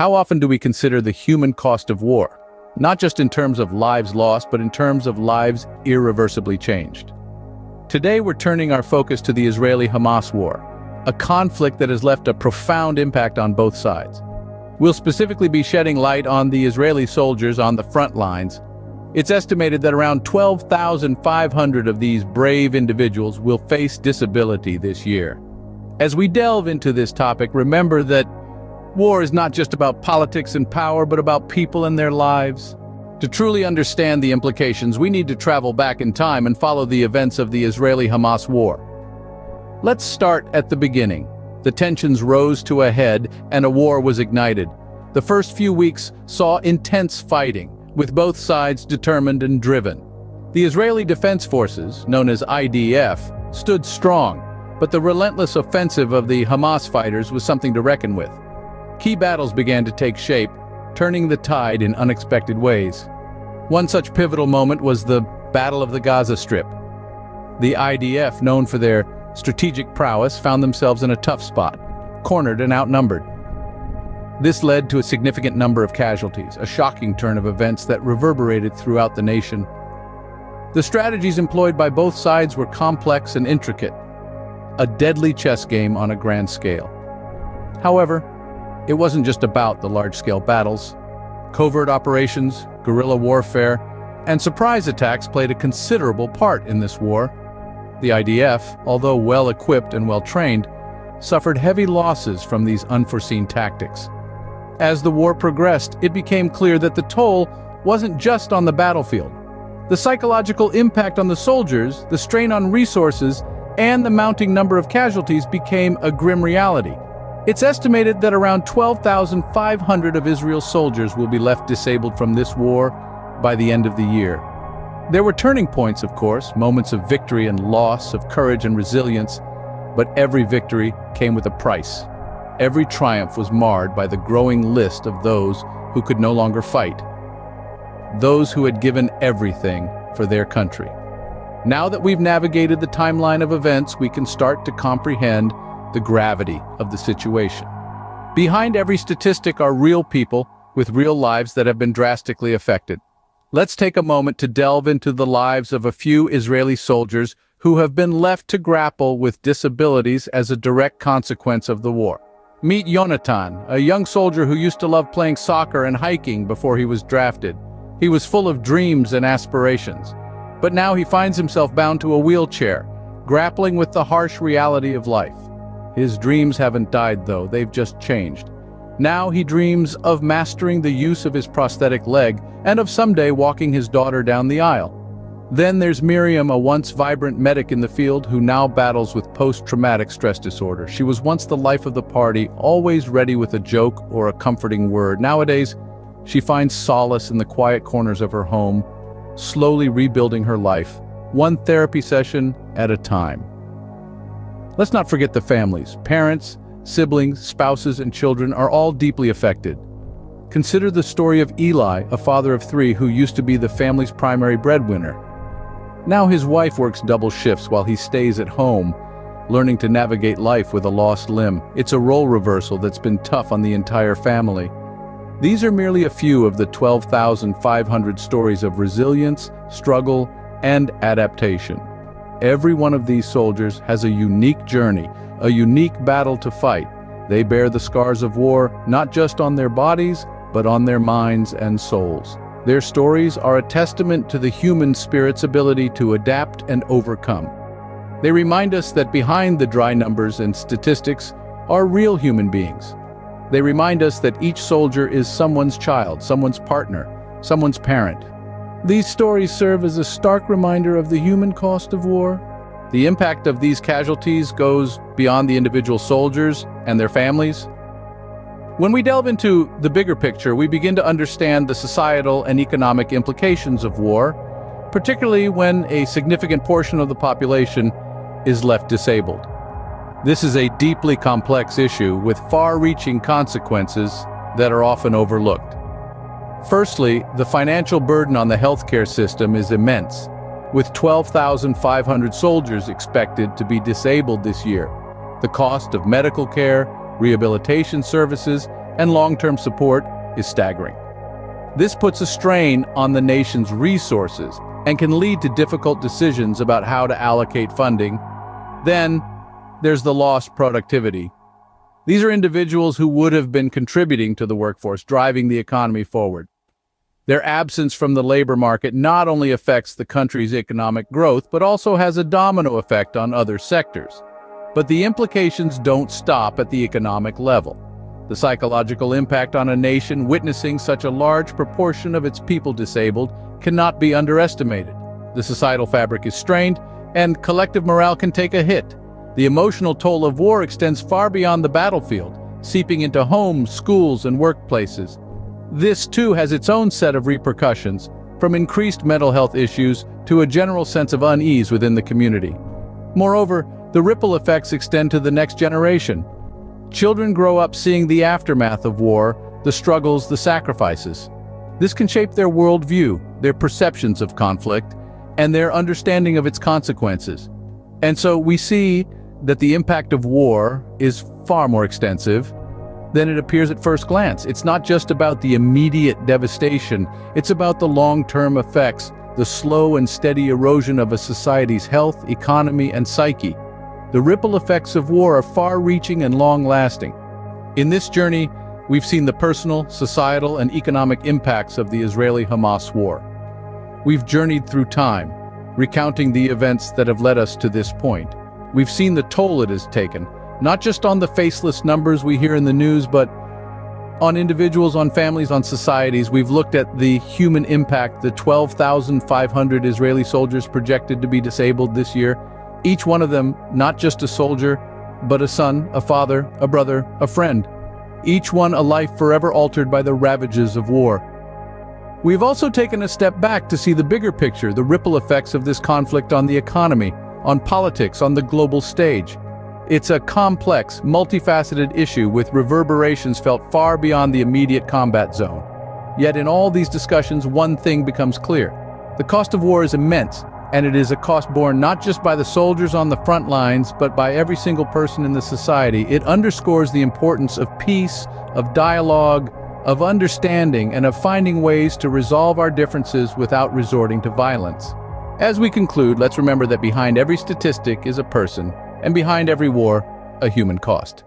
How often do we consider the human cost of war? Not just in terms of lives lost, but in terms of lives irreversibly changed. Today we're turning our focus to the Israeli-Hamas war, a conflict that has left a profound impact on both sides. We'll specifically be shedding light on the Israeli soldiers on the front lines. It's estimated that around 12,500 of these brave individuals will face disability this year. As we delve into this topic, remember that war is not just about politics and power, but about people and their lives. To truly understand the implications, we need to travel back in time and follow the events of the Israeli-Hamas war. Let's start at the beginning. The tensions rose to a head and a war was ignited. The first few weeks saw intense fighting, with both sides determined and driven. The Israeli Defense Forces, known as IDF, stood strong, but the relentless offensive of the Hamas fighters was something to reckon with. Key battles began to take shape, turning the tide in unexpected ways. One such pivotal moment was the Battle of the Gaza Strip. The IDF, known for their strategic prowess, found themselves in a tough spot, cornered and outnumbered. This led to a significant number of casualties, a shocking turn of events that reverberated throughout the nation. The strategies employed by both sides were complex and intricate, a deadly chess game on a grand scale. However, it wasn't just about the large-scale battles. Covert operations, guerrilla warfare, and surprise attacks played a considerable part in this war. The IDF, although well-equipped and well-trained, suffered heavy losses from these unforeseen tactics. As the war progressed, it became clear that the toll wasn't just on the battlefield. The psychological impact on the soldiers, the strain on resources, and the mounting number of casualties became a grim reality. It's estimated that around 12,500 of Israel's soldiers will be left disabled from this war by the end of the year. There were turning points, of course, moments of victory and loss, of courage and resilience, but every victory came with a price. Every triumph was marred by the growing list of those who could no longer fight, those who had given everything for their country. Now that we've navigated the timeline of events, we can start to comprehend the gravity of the situation. Behind every statistic are real people with real lives that have been drastically affected. Let's take a moment to delve into the lives of a few Israeli soldiers who have been left to grapple with disabilities as a direct consequence of the war. Meet Yonatan, a young soldier who used to love playing soccer and hiking before he was drafted. He was full of dreams and aspirations, but now he finds himself bound to a wheelchair, grappling with the harsh reality of life. His dreams haven't died, though, they've just changed. Now he dreams of mastering the use of his prosthetic leg and of someday walking his daughter down the aisle. Then there's Miriam, a once vibrant medic in the field who now battles with post-traumatic stress disorder. She was once the life of the party, always ready with a joke or a comforting word. Nowadays, she finds solace in the quiet corners of her home, slowly rebuilding her life, one therapy session at a time. Let's not forget the families. Parents, siblings, spouses, and children are all deeply affected. Consider the story of Eli, a father of 3 who used to be the family's primary breadwinner. Now his wife works double shifts while he stays at home, learning to navigate life with a lost limb. It's a role reversal that's been tough on the entire family. These are merely a few of the 12,500 stories of resilience, struggle, and adaptation. Every one of these soldiers has a unique journey, a unique battle to fight. They bear the scars of war, not just on their bodies, but on their minds and souls. Their stories are a testament to the human spirit's ability to adapt and overcome. They remind us that behind the dry numbers and statistics are real human beings. They remind us that each soldier is someone's child, someone's partner, someone's parent. These stories serve as a stark reminder of the human cost of war. The impact of these casualties goes beyond the individual soldiers and their families. When we delve into the bigger picture, we begin to understand the societal and economic implications of war, particularly when a significant portion of the population is left disabled. This is a deeply complex issue with far-reaching consequences that are often overlooked. Firstly, the financial burden on the healthcare system is immense, with 12,500 soldiers expected to be disabled this year. The cost of medical care, rehabilitation services, and long-term support is staggering. This puts a strain on the nation's resources and can lead to difficult decisions about how to allocate funding. Then, there's the lost productivity. These are individuals who would have been contributing to the workforce, driving the economy forward. Their absence from the labor market not only affects the country's economic growth, but also has a domino effect on other sectors. But the implications don't stop at the economic level. The psychological impact on a nation witnessing such a large proportion of its people disabled cannot be underestimated. The societal fabric is strained, and collective morale can take a hit. The emotional toll of war extends far beyond the battlefield, seeping into homes, schools, and workplaces. This, too, has its own set of repercussions, from increased mental health issues to a general sense of unease within the community. Moreover, the ripple effects extend to the next generation. Children grow up seeing the aftermath of war, the struggles, the sacrifices. This can shape their worldview, their perceptions of conflict, and their understanding of its consequences. And so we see that the impact of war is far more extensive than it appears at first glance. It's not just about the immediate devastation, it's about the long-term effects, the slow and steady erosion of a society's health, economy, and psyche. The ripple effects of war are far-reaching and long-lasting. In this journey, we've seen the personal, societal, and economic impacts of the Israeli-Hamas war. We've journeyed through time, recounting the events that have led us to this point. We've seen the toll it has taken, not just on the faceless numbers we hear in the news, but on individuals, on families, on societies. We've looked at the human impact, the 12,500 Israeli soldiers projected to be disabled this year. Each one of them, not just a soldier, but a son, a father, a brother, a friend. Each one a life forever altered by the ravages of war. We've also taken a step back to see the bigger picture, the ripple effects of this conflict on the economy, on politics, on the global stage. It's a complex, multifaceted issue with reverberations felt far beyond the immediate combat zone. Yet in all these discussions, one thing becomes clear. The cost of war is immense, and it is a cost borne not just by the soldiers on the front lines, but by every single person in the society. It underscores the importance of peace, of dialogue, of understanding, and of finding ways to resolve our differences without resorting to violence. As we conclude, let's remember that behind every statistic is a person, and behind every war, a human cost.